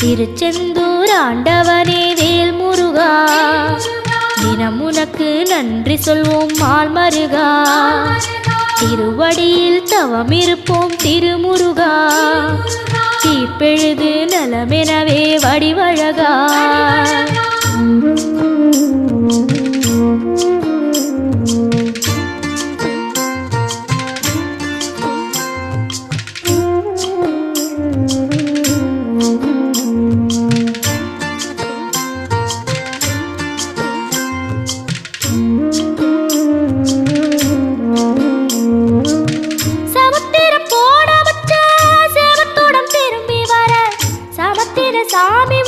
திருச்செந்தூர் ஆண்டவனே வேல் முருகா, தினம் உனக்கு நன்றி சொல்வோம் மால் மருகா. திருவடியில் தவம் இருப்போம் திருமுருகா, தீப்பெழுது நலமெனவே வடிவழகா. சாமி